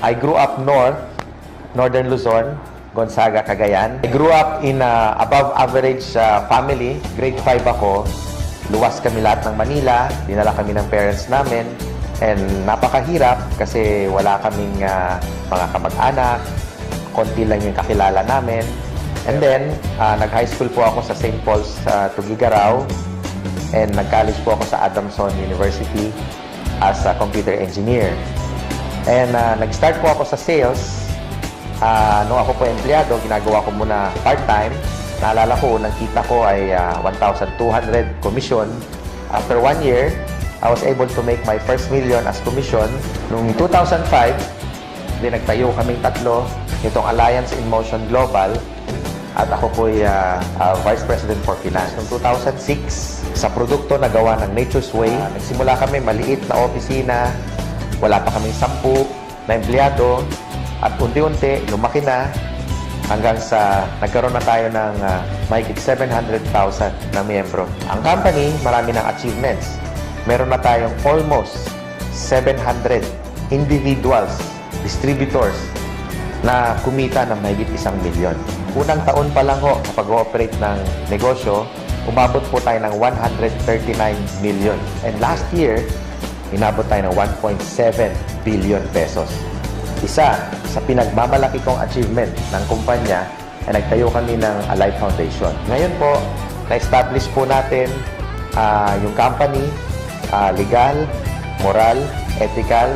I grew up Northern Luzon, Gonzaga, Cagayan. I grew up in a above average family. Grade 5 ako. Luwas kami lahat ng Manila. Dinala kami ng parents namin. And napakahirap kasi wala kaming mga kamag-anak. Konti lang yung kakilala namin. And then, nag-high school po ako sa St. Paul's Tugigaraw. And nag-college po ako sa Adamson University as a computer engineer. And nag-start po ako sa sales. Nung ako po empleyado, ginagawa ko muna part-time. Naalala ko, unang kita ko ay 1,200 commission. After 1 year, I was able to make my first million as commission. Noong 2005, nagtayo kaming tatlo, itong Alliance in Motion Global. At ako po ay Vice President for Finance. Noong 2006, sa produkto na gawa ng Nature's Way, nagsimula kami maliit na opisina. Wala pa kaming 10 na empleyado at unti-unti lumaki na hanggang sa nagkaroon na tayo ng mahigit 700,000 na miyembro. Ang company, marami ng achievements. Meron na tayong almost 700 individuals, distributors na kumita ng mahigit 1 milyon. Unang taon pa lang ho, kapag o-operate ng negosyo, umabot po tayo ng 139 million. And last year, inabot tayo ng 1.7 billion pesos. Isa sa pinagmamalaki kong achievement ng kumpanya ay nagtayo kami ng Alive Foundation. Ngayon po, na-establish po natin yung company, legal, moral, ethical,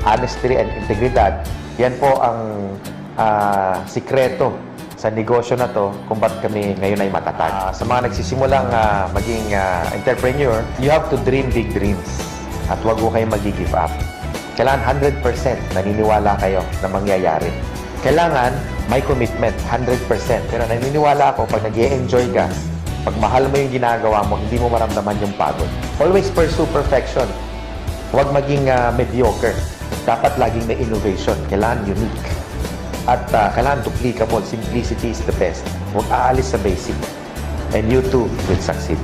honesty and integridad. Yan po ang sikreto sa negosyo na to kung ba't kami ngayon ay matatag. Sa mga nagsisimulang maging entrepreneur, you have to dream big dreams. At huwag ko kayong mag-give up. Kailangan 100% naniniwala kayo na mangyayari. Kailangan may commitment, 100%. Pero naniniwala ako, pag nag-i-enjoy ka, pag mahal mo yung ginagawa mo, hindi mo maramdaman yung pagod. Always pursue perfection. Huwag maging mediocre. Dapat laging may innovation. Kailangan unique. At kailangan duplicable. Simplicity is the best. Huwag aalis sa basic. And you too will succeed.